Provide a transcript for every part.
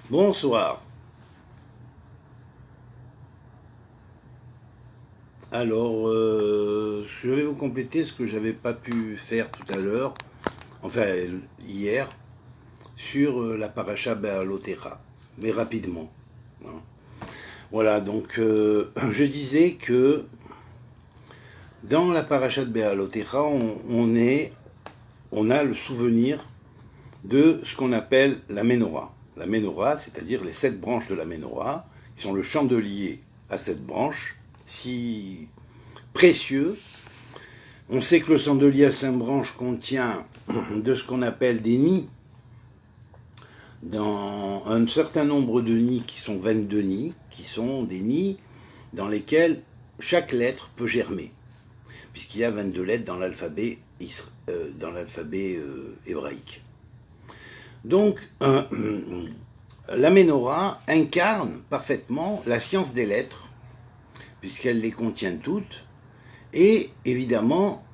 Bonsoir. Alors, je vais vous compléter ce que j'avais pas pu faire tout à l'heure, enfin hier, sur la paracha Béalotera, mais rapidement, hein. Voilà, donc je disais que dans la paracha de Béalotera, on a le souvenir de ce qu'on appelle la Ménorah. La Ménorah, c'est-à-dire les 7 branches de la Ménorah, qui sont le chandelier à 7 branches, si précieux. On sait que le chandelier à 5 branches contient de ce qu'on appelle des nids, dans un certain nombre de nids qui sont 22 nids, qui sont des nids dans lesquels chaque lettre peut germer, puisqu'il y a 22 lettres dans l'alphabet hébraïque. Donc, la Ménorah incarne parfaitement la science des lettres, puisqu'elle les contient toutes, et évidemment,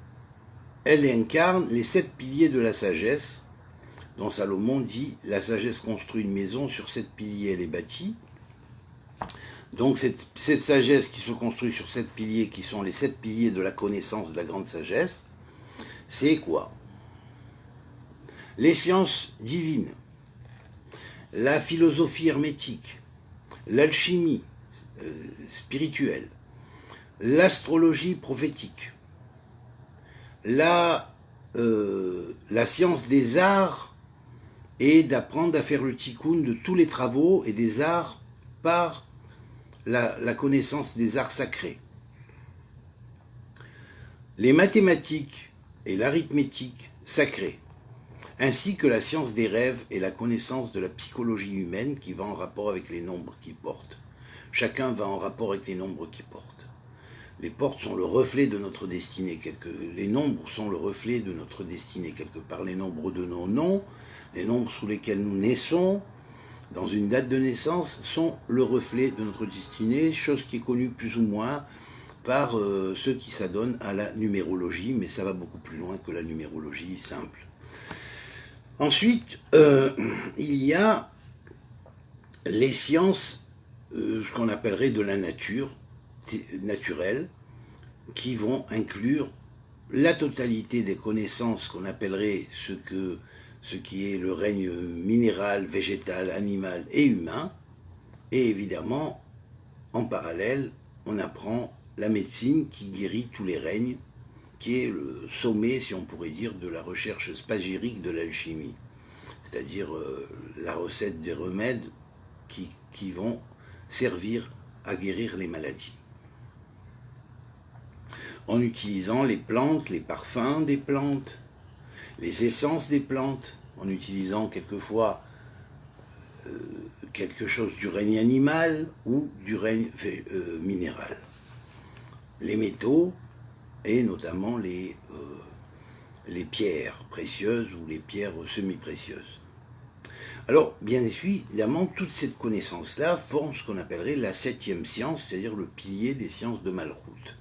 elle incarne les 7 piliers de la sagesse, dont Salomon dit « La sagesse construit une maison, sur 7 piliers elle est bâtie ». Donc cette sagesse qui se construit sur 7 piliers, qui sont les 7 piliers de la connaissance de la grande sagesse, c'est quoi? Les sciences divines, la philosophie hermétique, l'alchimie spirituelle, l'astrologie prophétique, la science des arts et d'apprendre à faire le tikkun de tous les travaux et des arts par la connaissance des arts sacrés. Les mathématiques et l'arithmétique sacrée, ainsi que la science des rêves et la connaissance de la psychologie humaine qui va en rapport avec les nombres qui portent. Chacun va en rapport avec les nombres qui portent. Les portes sont le reflet de notre destinée. Les nombres sont le reflet de notre destinée quelque part. Les nombres de nos noms, les nombres sous lesquels nous naissons, dans une date de naissance, sont le reflet de notre destinée, chose qui est connue plus ou moins par ceux qui s'adonnent à la numérologie, mais ça va beaucoup plus loin que la numérologie simple. Ensuite, il y a les sciences, ce qu'on appellerait de la nature, naturelles, qui vont inclure la totalité des connaissances qu'on appellerait ce qui est le règne minéral, végétal, animal et humain. Et évidemment, en parallèle, on apprend la médecine qui guérit tous les règnes, qui est le sommet, si on pourrait dire, de la recherche spagérique de l'alchimie, c'est-à-dire la recette des remèdes qui vont servir à guérir les maladies, en utilisant les plantes, les parfums des plantes, les essences des plantes, en utilisant quelquefois quelque chose du règne animal ou du règne minéral. Les métaux, et notamment les pierres précieuses ou les pierres semi-précieuses. Alors, bien évidemment, toute cette connaissance-là forme ce qu'on appellerait la 7e science, c'est-à-dire le pilier des sciences de Malchut,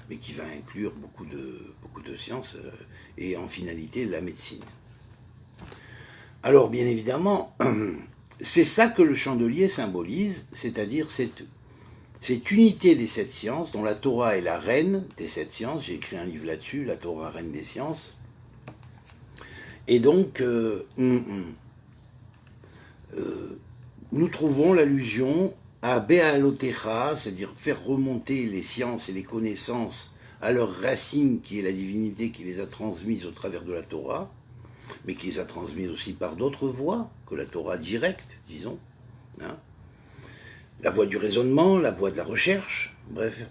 mais qui va inclure beaucoup de sciences et en finalité la médecine. Alors, bien évidemment, c'est ça que le chandelier symbolise, c'est-à-dire cette unité des 7 sciences, dont la Torah est la reine des 7 sciences. J'ai écrit un livre là-dessus, la Torah, reine des sciences. Et donc, nous trouvons l'allusion à Béalotecha, c'est-à-dire faire remonter les sciences et les connaissances à leur racine, qui est la divinité qui les a transmises au travers de la Torah, mais qui les a transmises aussi par d'autres voies que la Torah directe, disons, hein. La voie du raisonnement, la voie de la recherche, bref,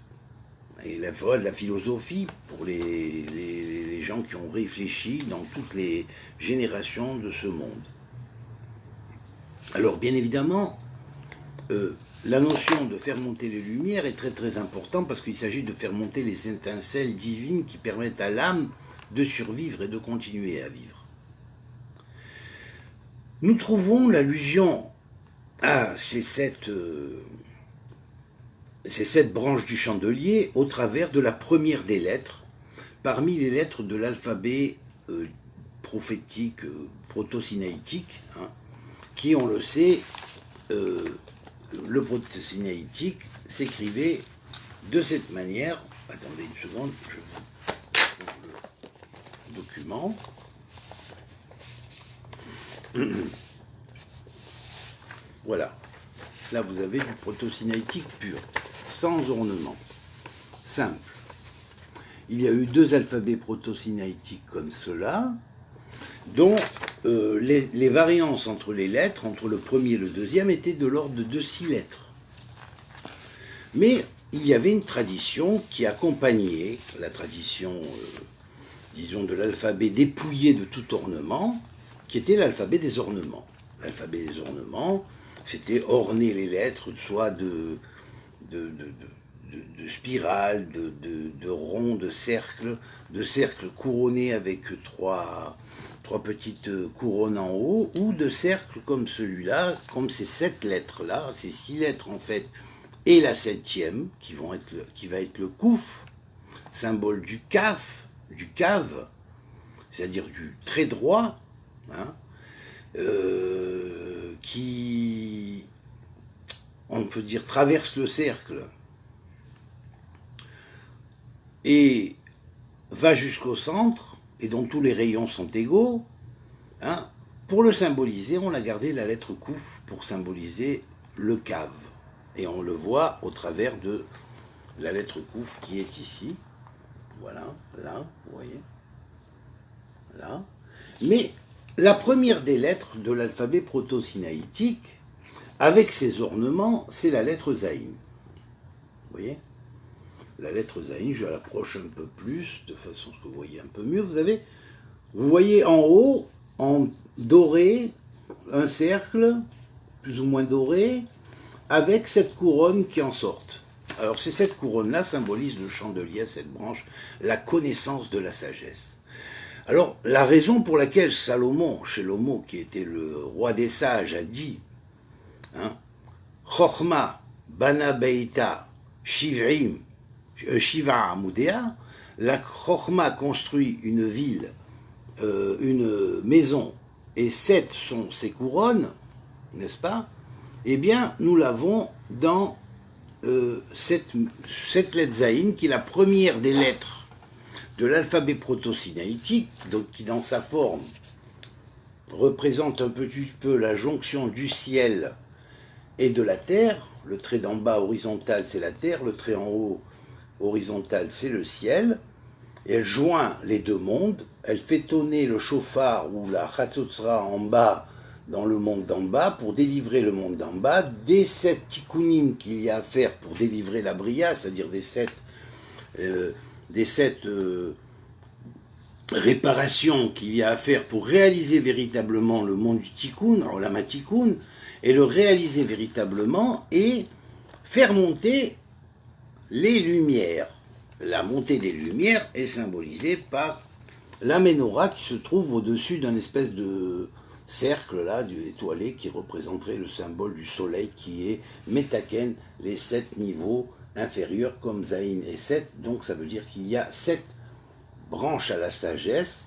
et la voie de la philosophie pour les gens qui ont réfléchi dans toutes les générations de ce monde. Alors, bien évidemment, la notion de faire monter les lumières est très très importante parce qu'il s'agit de faire monter les étincelles divines qui permettent à l'âme de survivre et de continuer à vivre. Nous trouvons l'allusion à ces 7 branches du chandelier au travers de la première des lettres, parmi les lettres de l'alphabet prophétique, proto-sinaïtique, hein, qui, on le sait, le proto-sinaïtique s'écrivait de cette manière. Attendez une seconde, je trouve le document. Voilà. Là, vous avez du proto-sinaïtique pur, sans ornement, simple. Il y a eu 2 alphabets proto-sinaïtiques comme cela, dont les variances entre les lettres, entre le premier et le deuxième, étaient de l'ordre de 6 lettres. Mais il y avait une tradition qui accompagnait la tradition, disons, de l'alphabet dépouillé de tout ornement, qui était l'alphabet des ornements. L'alphabet des ornements, c'était orner les lettres, soit de spirales, de ronds, de cercles couronnés avec trois petites couronnes en haut, ou de cercles comme celui-là, comme ces 7 lettres-là, ces 6 lettres en fait, et la 7e, qui va être le kouf, symbole du kaf, du cave, c'est-à-dire du trait droit, hein, qui, on peut dire, traverse le cercle et va jusqu'au centre, et dont tous les rayons sont égaux. Hein. Pour le symboliser, on a gardé la lettre kouf pour symboliser le cave. Et on le voit au travers de la lettre kouf qui est ici. Voilà, là, vous voyez. Là. Mais la première des lettres de l'alphabet proto-sinaïtique, avec ses ornements, c'est la lettre zaïn. Vous voyez? La lettre zaïn, je l'approche un peu plus, de façon à ce que vous voyez un peu mieux. Vous voyez en haut, en doré, un cercle, plus ou moins doré, avec cette couronne qui en sortent. Alors, cette couronne-là symbolise le chandelier, cette branche, la connaissance de la sagesse. Alors, la raison pour laquelle Salomon, Shelomo, qui était le roi des sages, a dit Chochma, Bana Beita, Shiv'im, Shiva Amudea, la Chochma construit une ville, une maison, et 7 sont ses couronnes, n'est-ce pas? Eh bien, nous l'avons dans cette lettre Zaïn, qui est la première des lettres de l'alphabet proto-sinaïtique, donc qui dans sa forme représente un petit peu la jonction du ciel et de la terre. Le trait d'en bas horizontal, c'est la terre, le trait en haut horizontal, c'est le ciel. Et elle joint les deux mondes, elle fait tonner le chauffard ou la chatzotzra en bas, dans le monde d'en bas, pour délivrer le monde d'en bas, des 7 tikkunim qu'il y a à faire pour délivrer la bria, c'est-à-dire des 7 réparations qu'il y a à faire pour réaliser véritablement le monde du tikkun, Olam HaTikkun, et le réaliser véritablement et faire monter les lumières. La montée des lumières est symbolisée par la menorah qui se trouve au-dessus d'un espèce de cercle là, étoilé, qui représenterait le symbole du soleil, qui est Metaken, les 7 niveaux inférieurs comme Zaïn et 7. Donc ça veut dire qu'il y a 7 branches à la sagesse,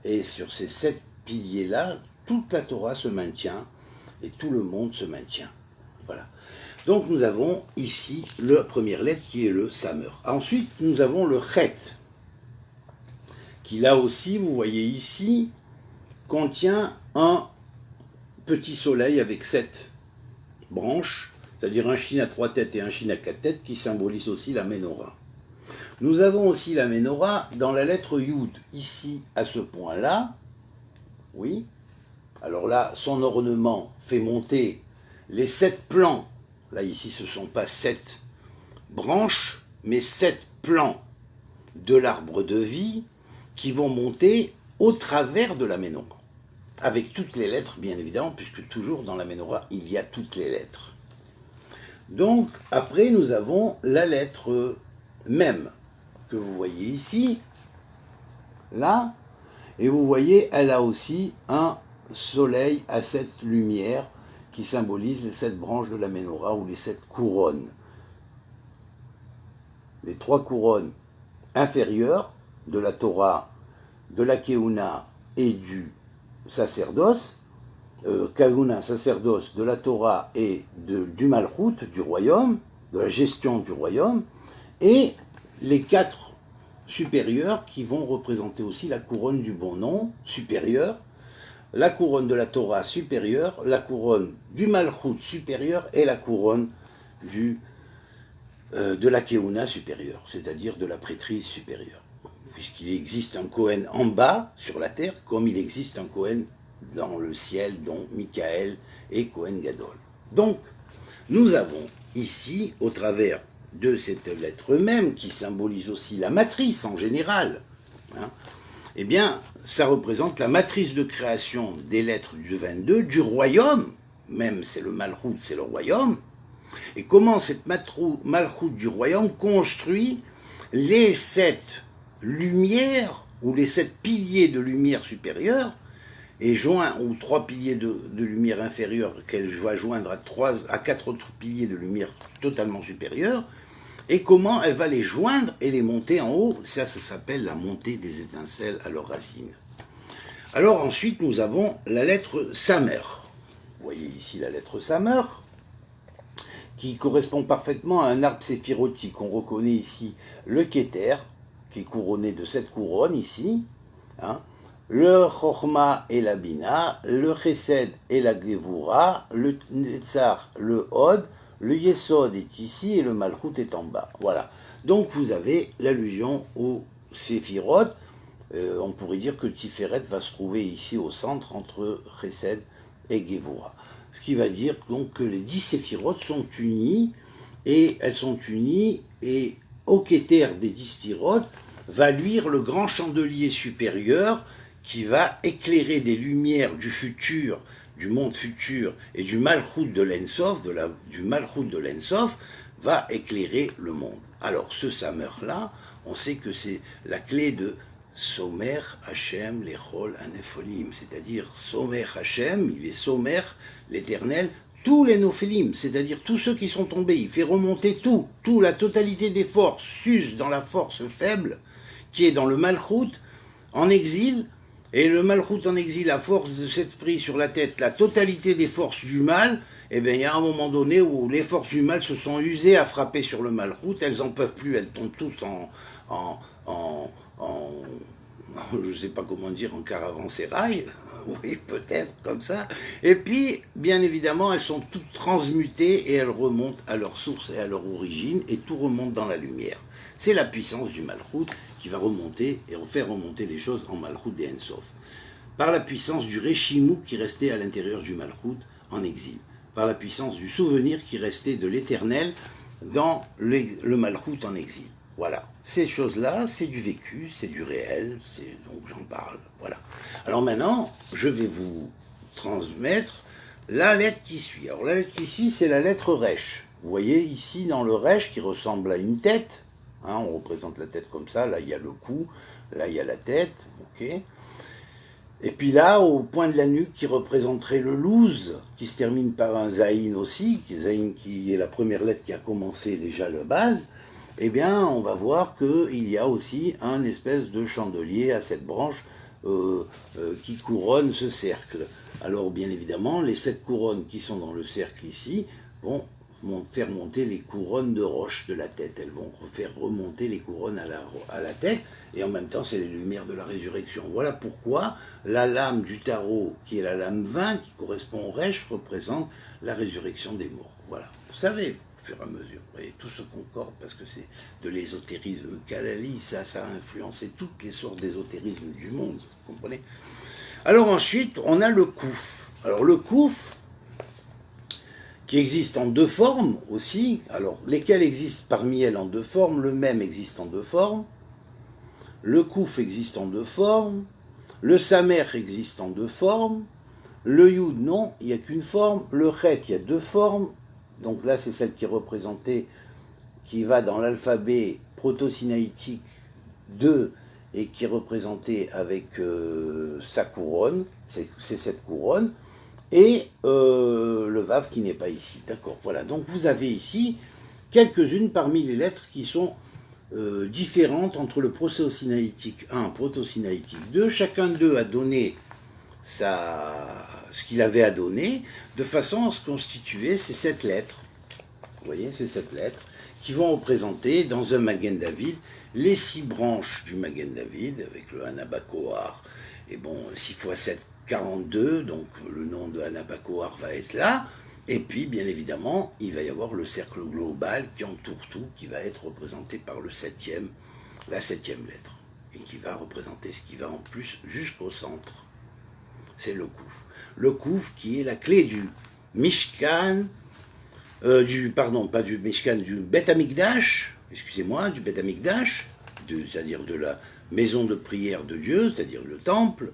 et sur ces 7 piliers-là, toute la Torah se maintient et tout le monde se maintient. Voilà. Donc nous avons ici la première lettre qui est le Samer. Ensuite, nous avons le Chet, qui là aussi, vous voyez ici, contient un petit soleil avec 7 branches, c'est-à-dire un Shin à 3 têtes et un Shin à 4 têtes, qui symbolise aussi la Menorah. Nous avons aussi la Menorah dans la lettre Yud, ici, à ce point-là. Oui. Alors là, son ornement fait monter les 7 plans. Là, ici, ce ne sont pas 7 branches, mais 7 plans de l'arbre de vie qui vont monter au travers de la Menorah. Avec toutes les lettres, bien évidemment, puisque toujours dans la Menorah, il y a toutes les lettres. Donc, après, nous avons la lettre Mem, que vous voyez ici, là, et vous voyez, elle a aussi un soleil à 7 lumières qui symbolise les 7 branches de la Menorah ou les 7 couronnes. Les 3 couronnes inférieures de la Torah, de la Keuna et du sacerdoce Kahuna, sacerdoce, de la Torah et du Malchut, du royaume, de la gestion du royaume, et les 4 supérieurs qui vont représenter aussi la couronne du bon nom supérieure, la couronne de la Torah supérieure, la couronne du Malchut supérieure et la couronne de la Keuna supérieure, c'est-à-dire de la prêtrise supérieure. Puisqu'il existe un Kohen en bas, sur la terre, comme il existe un Kohen dans le ciel, dont Michael et Kohen Gadol. Donc, nous avons ici, au travers de cette lettre même, qui symbolise aussi la matrice en général, hein, eh bien, ça représente la matrice de création des lettres du 22, du royaume, même c'est le Malchut, c'est le royaume, et comment cette Malchut du royaume construit les 7 lumières, ou les 7 piliers de lumière supérieure, et joint aux 3 piliers de lumière inférieure qu'elle va joindre à 4 autres piliers de lumière totalement supérieure, et comment elle va les joindre et les monter en haut. Ça s'appelle la montée des étincelles à leurs racines. Alors ensuite, nous avons la lettre Samer. Vous voyez ici la lettre Samer, qui correspond parfaitement à un arbre séphirotique. On reconnaît ici le Keter, qui est couronné de 7 couronnes ici, hein, le Chochma et la Bina, le Chesed et la Gevura, le Netzar, le Hod, le Yesod est ici et le Malchut est en bas. Voilà. Donc vous avez l'allusion au Séphirot. On pourrait dire que Tiferet va se trouver ici au centre entre Chesed et Gevura. Ce qui va dire donc que les 10 Séphirot sont unies, et elles sont unies, et au Keter des 10 Séphirot va luire le grand chandelier supérieur qui va éclairer des lumières du futur, du monde futur, et du Malchut de l'Ensof, du Malchut de l'Ensof, va éclairer le monde. Alors ce Samer-là, on sait que c'est la clé de Somer Hachem Lechol Anepholim, c'est-à-dire Somer Hachem, il est Somer, l'Éternel, tous les Nophilim, c'est-à-dire tous ceux qui sont tombés, il fait remonter tout, la totalité des forces, s'use dans la force faible, qui est dans le Malchut, en exil, et le Malchut en exil, la force de cet esprit sur la tête, la totalité des forces du mal, eh bien, il y a un moment donné où les forces du mal se sont usées à frapper sur le Malchut, elles n'en peuvent plus, elles tombent tous je ne sais pas comment dire, en caravansérail, oui, peut-être, comme ça. Et puis, bien évidemment, elles sont toutes transmutées et elles remontent à leur source et à leur origine, et tout remonte dans la lumière. C'est la puissance du Malchut qui va remonter et faire remonter les choses en Malchut des Ensof. Par la puissance du Réchimou qui restait à l'intérieur du Malchut en exil. Par la puissance du souvenir qui restait de l'éternel dans le Malchut en exil. Voilà, ces choses-là, c'est du vécu, c'est du réel, donc j'en parle, voilà. Alors maintenant, je vais vous transmettre la lettre qui suit. Alors la lettre qui suit, c'est la lettre Resh. Vous voyez ici dans le Resh qui ressemble à une tête, hein, on représente la tête comme ça, là il y a le cou, là il y a la tête, ok. Et puis là, au point de la nuque qui représenterait le Luz, qui se termine par un Zaïn aussi, Zaïn qui est la première lettre qui a commencé déjà la base, eh bien, on va voir qu'il y a aussi un espèce de chandelier à 7 branches qui couronne ce cercle. Alors, bien évidemment, les 7 couronnes qui sont dans le cercle ici vont faire monter les couronnes de roche de la tête. Elles vont faire remonter les couronnes à la tête, et en même temps, c'est les lumières de la résurrection. Voilà pourquoi la lame du tarot, qui est la lame 20, qui correspond au Resh, représente la résurrection des morts. Voilà. Vous savez, au fur et à mesure. Vous voyez, tout se concorde parce que c'est de l'ésotérisme Kalali, ça a influencé toutes les sortes d'ésotérisme du monde, vous comprenez? Alors ensuite, on a le Kouf. Alors le Kouf, qui existe en 2 formes aussi, alors lesquelles existent parmi elles en 2 formes, le Mem existe en 2 formes, le Kouf existe en 2 formes, le Samer existe en 2 formes, le Yud, non, il n'y a qu'une forme, le Chet, il y a 2 formes. Donc là, c'est celle qui est représentée, qui va dans l'alphabet proto-sinaïtique 2 et qui est représentée avec sa couronne, c'est cette couronne, et le Vav qui n'est pas ici. D'accord, voilà. Donc vous avez ici quelques-unes parmi les lettres qui sont différentes entre le proto-sinaïtique 1 et proto-sinaïtique 2. Chacun d'eux a donné ce qu'il avait à donner, de façon à se constituer ces 7 lettres. Vous voyez, ces 7 lettres qui vont représenter dans un Magen David les 6 branches du Magen David, avec le Hanabakoar. Et bon, 6 x 7, 42, donc le nom de Hanabakoar va être là. Et puis, bien évidemment, il va y avoir le cercle global qui entoure tout, qui va être représenté par la 7e lettre, et qui va représenter ce qui va en plus jusqu'au centre. C'est le Kouf. Le Kouf qui est la clé du Mishkan, du Bet Amikdash, excusez-moi, du Bet Amikdash, c'est-à-dire de la maison de prière de Dieu, c'est-à-dire le temple,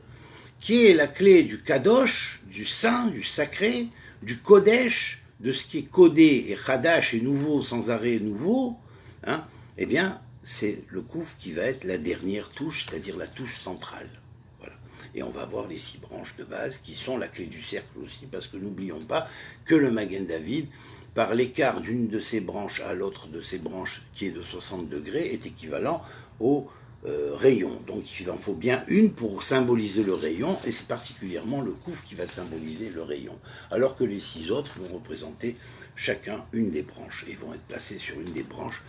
qui est la clé du Kadosh, du saint, du sacré, du Kodesh, de ce qui est codé et Chadash et nouveau, sans arrêt nouveau, hein, eh bien, c'est le Kouf qui va être la dernière touche, c'est-à-dire la touche centrale. Voilà. Et on va voir les 6 branches de base qui sont la clé du cercle aussi, parce que n'oublions pas que le Magen David, par l'écart d'une de ses branches à l'autre de ses branches, qui est de 60 degrés, est équivalent au rayon. Donc il en faut bien une pour symboliser le rayon, et c'est particulièrement le Kouf qui va symboliser le rayon, alors que les 6 autres vont représenter chacun une des branches, et vont être placés sur une des branches.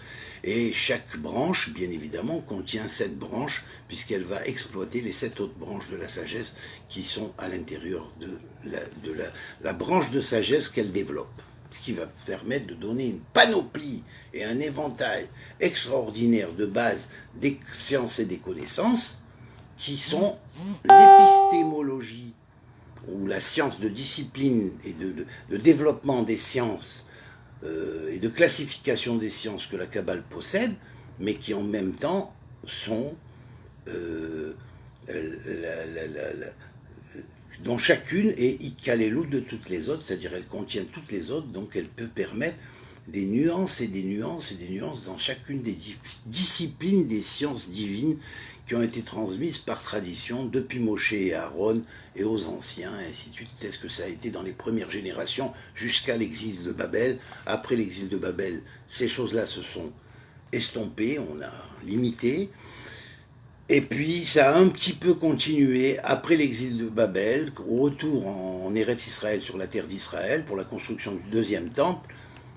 Et chaque branche, bien évidemment, contient 7 branches, puisqu'elle va exploiter les 7 autres branches de la sagesse qui sont à l'intérieur de la branche de sagesse qu'elle développe. Ce qui va permettre de donner une panoplie et un éventail extraordinaire de bases des sciences et des connaissances qui sont l'épistémologie, ou la science de discipline et de développement des sciences et de classification des sciences que la Kabbale possède, mais qui en même temps sont dont chacune est Ikalelut de toutes les autres, c'est-à-dire elle contient toutes les autres, donc elle peut permettre des nuances et des nuances et des nuances dans chacune des disciplines des sciences divines qui ont été transmises par tradition depuis Moshe et Aaron et aux anciens, et ainsi de suite. Est-ce que ça a été dans les premières générations jusqu'à l'exil de Babel? Après l'exil de Babel, ces choses-là se sont estompées, on a limité. Et puis ça a un petit peu continué après l'exil de Babel, au retour en Eretz Israël, sur la terre d'Israël, pour la construction du 2e temple,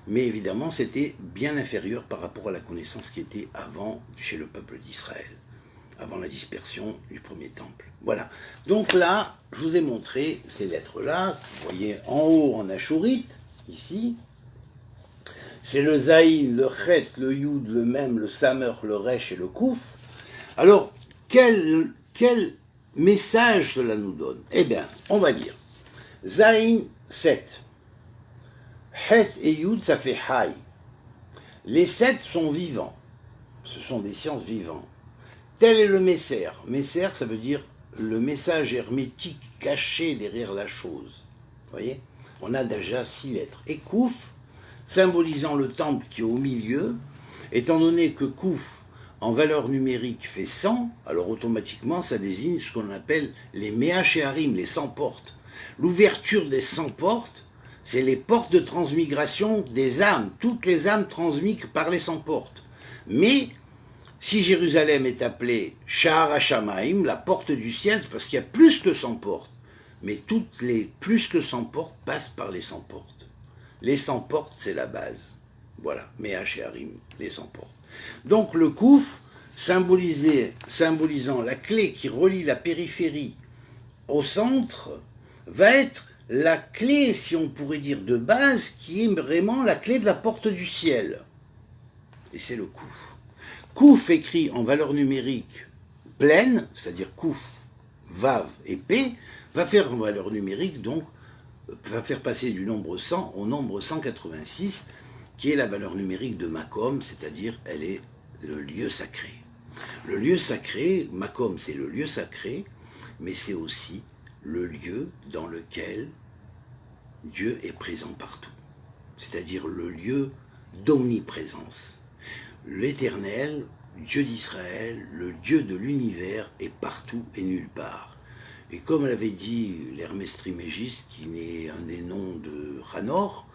mais évidemment c'était bien inférieur par rapport à la connaissance qui était avant chez le peuple d'Israël, avant la dispersion du 1er temple. Voilà. Donc là, je vous ai montré ces lettres-là, vous voyez en haut en achourite, ici, c'est le Zaïn, le Chet, le Yud, le Mem, le Samer, le Resh et le Kouf. Alors, quel message cela nous donne? Eh bien, on va dire Zaïn 7. Het et Yud, ça fait Hay. Les 7 sont vivants. Ce sont des sciences vivantes. Tel est le Messer. Messer, ça veut dire le message hermétique caché derrière la chose. Vous voyez? On a déjà 6 lettres. Et Kouf, symbolisant le temple qui est au milieu, étant donné que Kouf, en valeur numérique, fait 100, alors automatiquement, ça désigne ce qu'on appelle les Mea Shearim, les 100 portes. L'ouverture des 100 portes, c'est les portes de transmigration des âmes. Toutes les âmes transmigrent par les 100 portes. Mais, si Jérusalem est appelée Sha'ar HaShamayim, la porte du ciel, c'est parce qu'il y a plus que 100 portes. Mais toutes les plus que 100 portes passent par les 100 portes. Les 100 portes, c'est la base. Voilà, Mea Shearim, les 100 portes. Donc le Kouf, symbolisant la clé qui relie la périphérie au centre, va être la clé, si on pourrait dire, de base, qui est vraiment la clé de la porte du ciel. Et c'est le Kouf. Kouf écrit en valeur numérique pleine, c'est-à-dire Kouf, Vav et P, va faire en valeur numérique, donc, va faire passer du nombre 100 au nombre 186, qui est la valeur numérique de Makom, c'est-à-dire elle est le lieu sacré. Le lieu sacré, Makom, c'est le lieu sacré, mais c'est aussi le lieu dans lequel Dieu est présent partout, c'est-à-dire le lieu d'omniprésence. L'Éternel, Dieu d'Israël, le Dieu de l'univers, est partout et nulle part. Et comme l'avait dit l'Hermès Trismégiste, qui est un des noms de Hanor,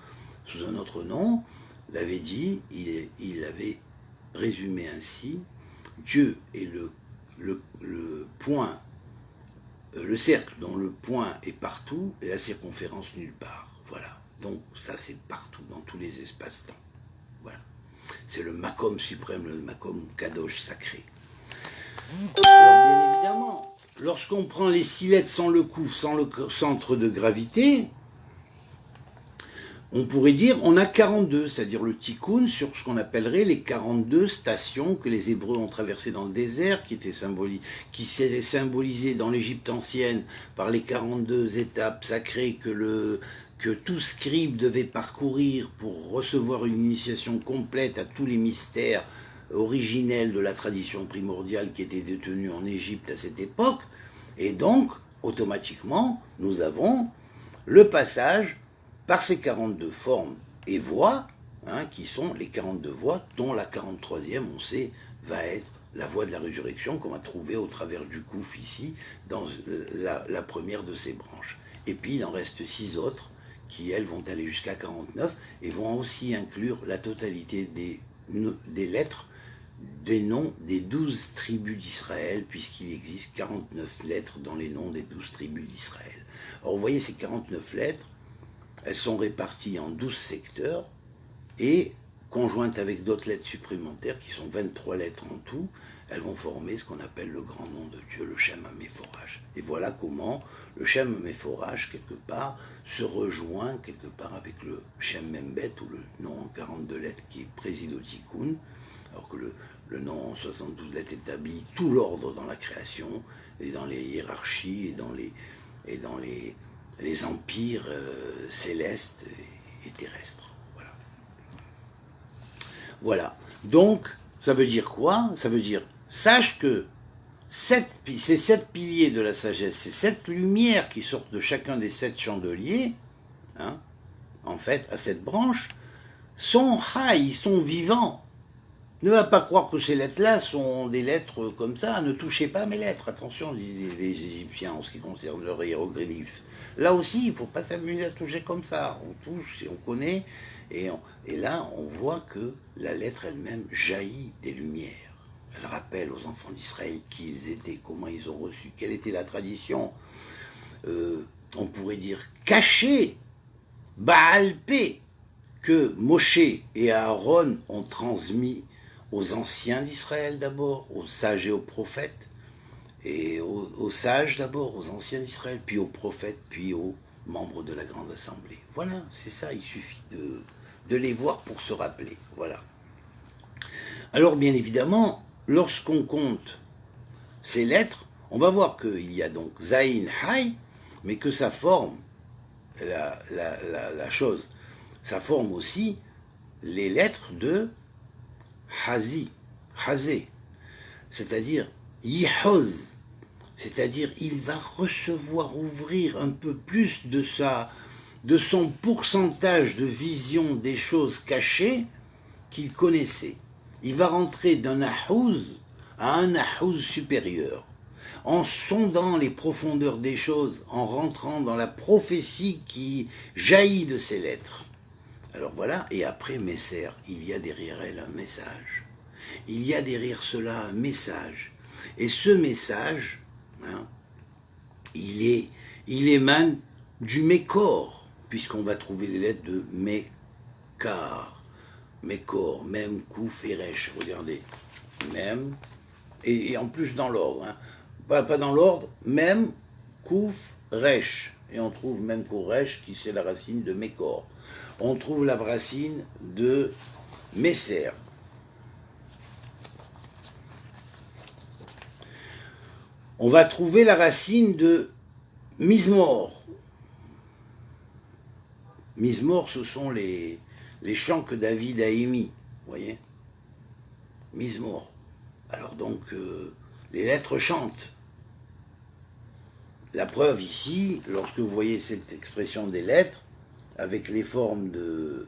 sous un autre nom, l'avait dit, il avait résumé ainsi: Dieu est le point le cercle dont le point est partout et la circonférence nulle part. Voilà. Donc ça c'est partout, dans tous les espaces-temps. Voilà. C'est le makom suprême, le makom kadosh sacré. Alors bien évidemment, lorsqu'on prend les 6 lettres sans le coup, sans le centre de gravité, on pourrait dire on a 42, c'est-à-dire le tikkun sur ce qu'on appellerait les 42 stations que les Hébreux ont traversées dans le désert, qui s'étaient symbolisées dans l'Égypte ancienne par les 42 étapes sacrées que tout scribe devait parcourir pour recevoir une initiation complète à tous les mystères originels de la tradition primordiale qui était détenue en Égypte à cette époque. Et donc, automatiquement, nous avons le passage par ces 42 formes et voix, qui sont les 42 voix, dont la 43e, on sait, va être la voie de la résurrection qu'on va trouver au travers du Kouf ici, dans la première de ces branches. Et puis il en reste 6 autres qui, elles, vont aller jusqu'à 49 et vont aussi inclure la totalité des lettres, des noms des 12 tribus d'Israël, puisqu'il existe 49 lettres dans les noms des 12 tribus d'Israël. Alors vous voyez ces 49 lettres, elles sont réparties en 12 secteurs et conjointes avec d'autres lettres supplémentaires qui sont 23 lettres en tout, elles vont former ce qu'on appelle le grand nom de Dieu, le Shem HaMeforach. Et voilà comment le Shem HaMeforach, quelque part, se rejoint quelque part avec le Shem Membet, ou le nom en 42 lettres qui préside au Tikkun, alors que le nom en 72 lettres établit tout l'ordre dans la création, et dans les hiérarchies, et dans les empires célestes et terrestres. Voilà. Voilà. Donc, ça veut dire quoi? Ça veut dire, sache que ces 7 piliers de la sagesse, ces 7 lumières qui sortent de chacun des 7 chandeliers, en fait, à cette branche, sont high, ils sont vivants. Ne va pas croire que ces lettres-là sont des lettres comme ça. Ne touchez pas mes lettres. Attention, disent les Égyptiens en ce qui concerne leurs hiéroglyphes. Là aussi, il ne faut pas s'amuser à toucher comme ça. On touche, on connaît, et là, on voit que la lettre elle-même jaillit des lumières. Elle rappelle aux enfants d'Israël qui ils étaient, comment ils ont reçu, quelle était la tradition. On pourrait dire cachée, Baal Pé, que Moshe et Aaron ont transmis aux anciens d'Israël d'abord, aux sages et aux prophètes, et aux sages d'abord, aux anciens d'Israël, puis aux prophètes, puis aux membres de la grande assemblée. Voilà, c'est ça, il suffit de les voir pour se rappeler. Voilà. Alors bien évidemment, lorsqu'on compte ces lettres, on va voir qu'il y a donc Zayin Hay, mais que ça forme la chose, ça forme aussi les lettres de Hazi, Hazé, c'est-à-dire Yihoz, c'est-à-dire il va recevoir, ouvrir un peu plus de son pourcentage de vision des choses cachées qu'il connaissait. Il va rentrer d'un ahouz à un ahouz supérieur, en sondant les profondeurs des choses, en rentrant dans la prophétie qui jaillit de ces lettres. Alors voilà, et après Messer, il y a derrière elle un message. Il y a derrière cela un message. Et ce message, il émane du Mékor, puisqu'on va trouver les lettres de Mékar, Mékor, Mem, Kouf et Resh. Regardez, Mem, et en plus dans l'ordre, pas dans l'ordre, Mem, Kouf, Resh. Et on trouve Mem, Kouf, Resh, qui c'est la racine de Mékor. On trouve la racine de Messer. On va trouver la racine de Mizmor. Mizmor, ce sont les chants que David a émis, vous voyez. Mizmor. Alors donc, les lettres chantent. La preuve ici, lorsque vous voyez cette expression des lettres, avec les formes de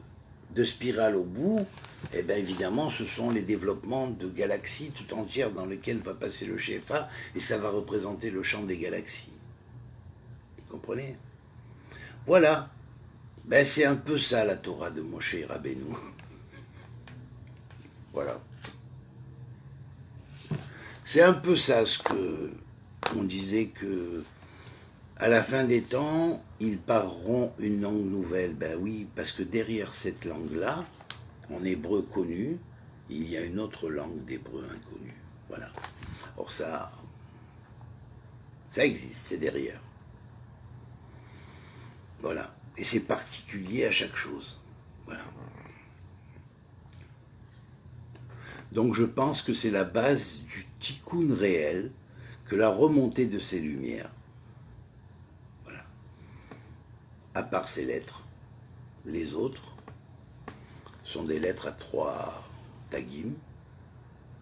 spirale au bout, eh bien évidemment, ce sont les développements de galaxies tout entières dans lesquelles va passer le Shefa, et ça va représenter le champ des galaxies. Vous comprenez? Voilà. Ben, c'est un peu ça la Torah de Moshe Rabbeinu. Voilà. C'est un peu ça ce que on disait que À la fin des temps, ils parleront une langue nouvelle. Ben oui, parce que derrière cette langue-là, en hébreu connu, il y a une autre langue d'hébreu inconnue. Voilà. Or ça existe, c'est derrière. Voilà. Et c'est particulier à chaque chose. Voilà. Donc je pense que c'est la base du tikkun réel que la remontée de ces lumières. Voilà. À part ces lettres, les autres sont des lettres à 3 tagim,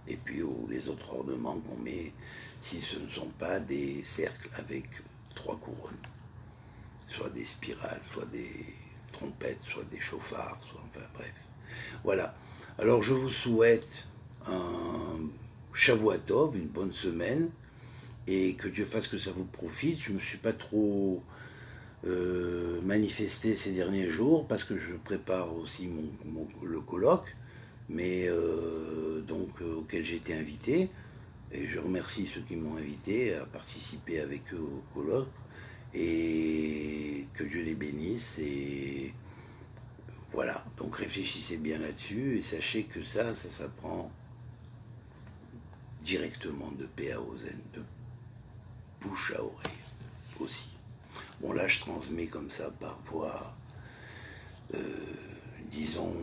et puis les autres ornements qu'on met, si ce ne sont pas des cercles avec 3 couronnes, soit des spirales, soit des trompettes, soit des chauffards, soit enfin bref. Voilà. Alors je vous souhaite un Shavua Tov, une bonne semaine, et que Dieu fasse que ça vous profite. Je ne me suis pas trop manifesté ces derniers jours parce que je prépare aussi le colloque, mais auquel j'ai été invité, et je remercie ceux qui m'ont invité à participer avec eux au colloque, et que Dieu les bénisse. Et voilà, donc réfléchissez bien là-dessus et sachez que ça s'apprend directement de P à O Z, de bouche à oreille aussi. Bon, là je transmets comme ça par voie, disons,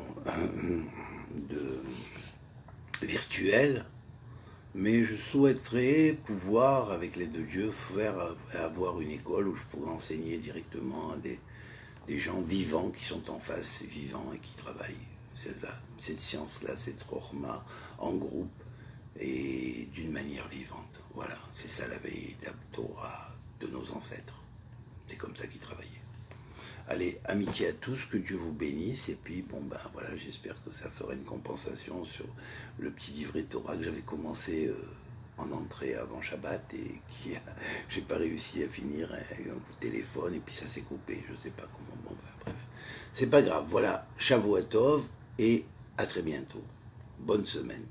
virtuelle, mais je souhaiterais pouvoir, avec l'aide de Dieu, avoir une école où je pourrais enseigner directement à des gens vivants qui sont en face, vivants et qui travaillent cette science-là, cette Rochma, en groupe et d'une manière vivante. Voilà, c'est ça la véritable Torah de nos ancêtres. C'est comme ça qu'ils travaillaient. Allez, amitié à tous, que Dieu vous bénisse, et puis bon ben voilà, j'espère que ça fera une compensation sur le petit livret Torah que j'avais commencé en entrée avant Shabbat et j'ai pas réussi à finir, il y a eu un coup de téléphone et puis ça s'est coupé, je sais pas comment, bon ben bref. C'est pas grave, voilà, Shavua Tov et à très bientôt. Bonne semaine.